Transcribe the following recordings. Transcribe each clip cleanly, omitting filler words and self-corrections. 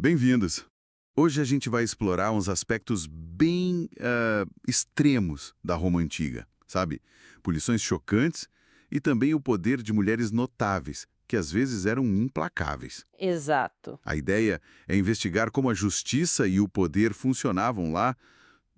Bem-vindos! Hoje a gente vai explorar uns aspectos bem extremos da Roma Antiga, sabe? Punições chocantes e também o poder de mulheres notáveis, que às vezes eram implacáveis. Exato. A ideia é investigar como a justiça e o poder funcionavam lá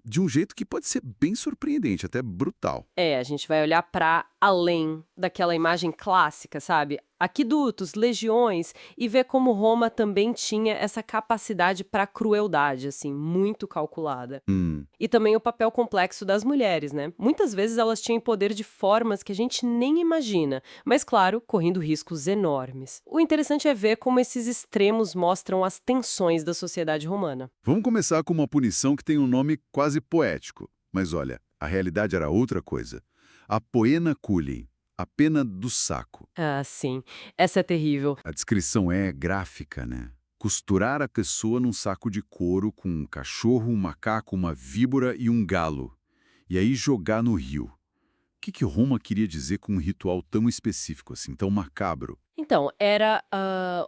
de um jeito que pode ser bem surpreendente, até brutal. A gente vai olhar para além daquela imagem clássica, sabe? Aquedutos, legiões, e ver como Roma também tinha essa capacidade para crueldade, assim, muito calculada. E também o papel complexo das mulheres, né? Muitas vezes elas tinham poder de formas que a gente nem imagina, mas claro, correndo riscos enormes. O interessante é ver como esses extremos mostram as tensões da sociedade romana. Vamos começar com uma punição que tem um nome quase poético. Mas olha, a realidade era outra coisa. A poena culi, a pena do saco. Ah, sim. Essa é terrível. A descrição é gráfica, né? Costurar a pessoa num saco de couro com um cachorro, um macaco, uma víbora e um galo. E aí jogar no rio. O que Roma queria dizer com um ritual tão específico assim, tão macabro? Então, era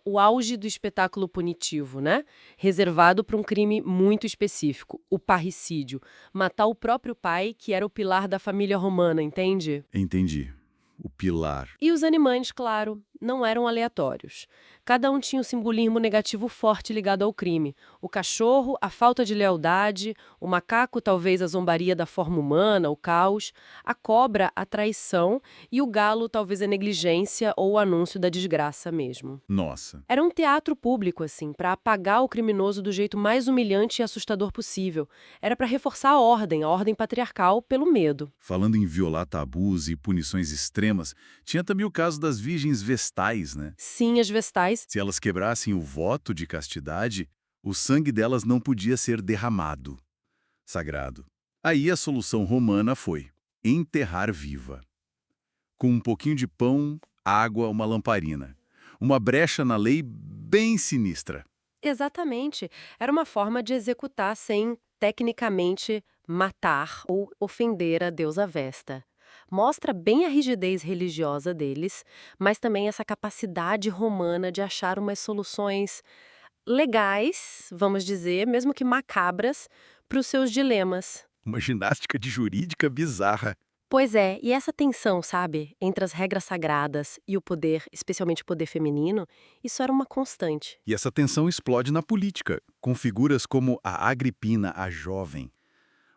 o auge do espetáculo punitivo, né? Reservado para um crime muito específico, o parricídio. Matar o próprio pai, que era o pilar da família romana, entende? Entendi. O pilar. E os animais, claro, não eram aleatórios. Cada um tinha um simbolismo negativo forte ligado ao crime. O cachorro, a falta de lealdade, o macaco, talvez a zombaria da forma humana, o caos, a cobra, a traição e o galo, talvez a negligência ou o anúncio da desgraça mesmo. Nossa. Era um teatro público, assim, para apagar o criminoso do jeito mais humilhante e assustador possível. Era para reforçar a ordem patriarcal, pelo medo. Falando em violar tabus e punições extremas, tinha também o caso das virgens vestais, né? Sim, as vestais. Se elas quebrassem o voto de castidade, o sangue delas não podia ser derramado. Sagrado. Aí a solução romana foi enterrar viva. Com um pouquinho de pão, água, uma lamparina. Uma brecha na lei bem sinistra. Exatamente. Era uma forma de executar sem, tecnicamente, matar ou ofender a deusa Vesta. Mostra bem a rigidez religiosa deles, mas também essa capacidade romana de achar umas soluções legais, vamos dizer, mesmo que macabras, para os seus dilemas. Uma ginástica de jurídica bizarra. Pois é, e essa tensão, sabe, entre as regras sagradas e o poder, especialmente o poder feminino, isso era uma constante. E essa tensão explode na política, com figuras como a Agripina, a jovem,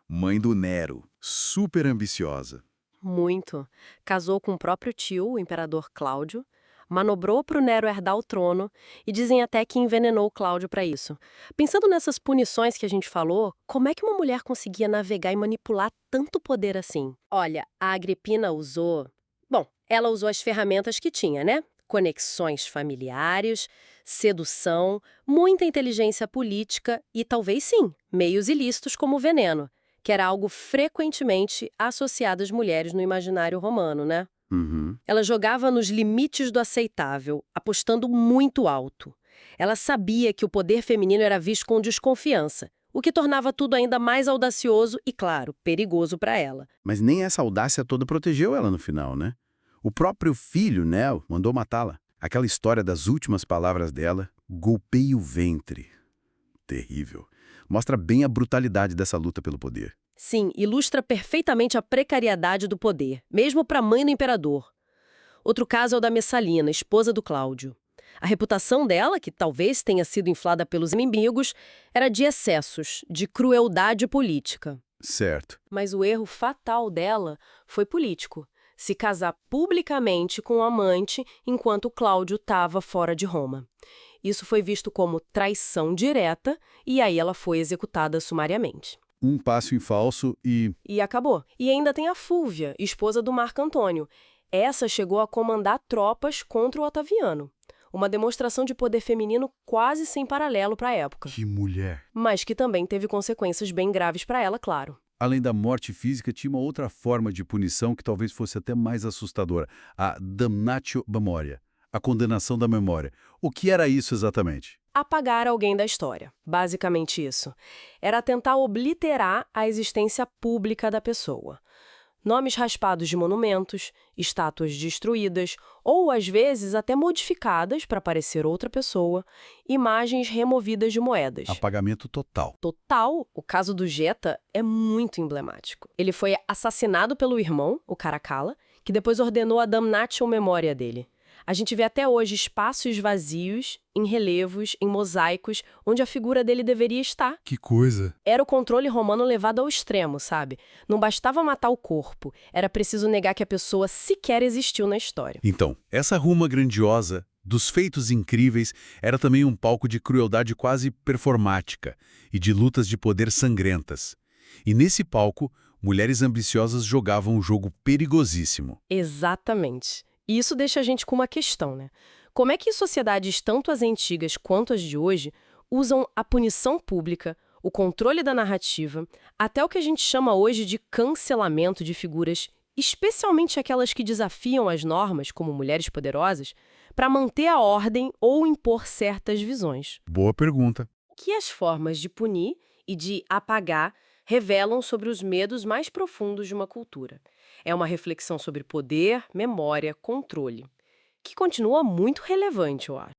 mãe do Nero, super ambiciosa. Muito. Casou com o próprio tio, o imperador Cláudio, manobrou para o Nero herdar o trono e dizem até que envenenou o Cláudio para isso. Pensando nessas punições que a gente falou, como é que uma mulher conseguia navegar e manipular tanto poder assim? Olha, a Agripina usou... Bom, ela usou as ferramentas que tinha, né? Conexões familiares, sedução, muita inteligência política e talvez sim, meios ilícitos como o veneno, que era algo frequentemente associado às mulheres no imaginário romano, né? Uhum. Ela jogava nos limites do aceitável, apostando muito alto. Ela sabia que o poder feminino era visto com desconfiança, o que tornava tudo ainda mais audacioso e, claro, perigoso para ela. Mas nem essa audácia toda protegeu ela no final, né? O próprio filho, Neo, mandou matá-la. Aquela história das últimas palavras dela, golpei o ventre. Terrível. Mostra bem a brutalidade dessa luta pelo poder. Sim, ilustra perfeitamente a precariedade do poder, mesmo para a mãe do imperador. Outro caso é o da Messalina, esposa do Cláudio. A reputação dela, que talvez tenha sido inflada pelos inimigos, era de excessos, de crueldade política. Certo. Mas o erro fatal dela foi político. Se casar publicamente com o amante enquanto Cláudio estava fora de Roma. Isso foi visto como traição direta e aí ela foi executada sumariamente. Um passo em falso e... E acabou. E ainda tem a Fúvia, esposa do Marco Antônio. Essa chegou a comandar tropas contra o Otaviano. Uma demonstração de poder feminino quase sem paralelo para a época. Que mulher! Mas que também teve consequências bem graves para ela, claro. Além da morte física, tinha uma outra forma de punição que talvez fosse até mais assustadora. A damnatio memoria. A condenação da memória. O que era isso exatamente? Apagar alguém da história. Basicamente isso. Era tentar obliterar a existência pública da pessoa. Nomes raspados de monumentos, estátuas destruídas ou, às vezes, até modificadas para parecer outra pessoa, imagens removidas de moedas. Apagamento total. Total, o caso do Geta é muito emblemático. Ele foi assassinado pelo irmão, o Caracalla, que depois ordenou a damnatio memória dele. A gente vê até hoje espaços vazios, em relevos, em mosaicos, onde a figura dele deveria estar. Que coisa! Era o controle romano levado ao extremo, sabe? Não bastava matar o corpo, era preciso negar que a pessoa sequer existiu na história. Então, essa Roma grandiosa, dos feitos incríveis, era também um palco de crueldade quase performática e de lutas de poder sangrentas. E nesse palco, mulheres ambiciosas jogavam um jogo perigosíssimo. Exatamente. E isso deixa a gente com uma questão, né? Como é que sociedades tanto as antigas quanto as de hoje usam a punição pública, o controle da narrativa, até o que a gente chama hoje de cancelamento de figuras, especialmente aquelas que desafiam as normas, como mulheres poderosas, para manter a ordem ou impor certas visões? Boa pergunta. Que as formas de punir e de apagar revelam sobre os medos mais profundos de uma cultura. É uma reflexão sobre poder, memória, controle, que continua muito relevante, eu acho.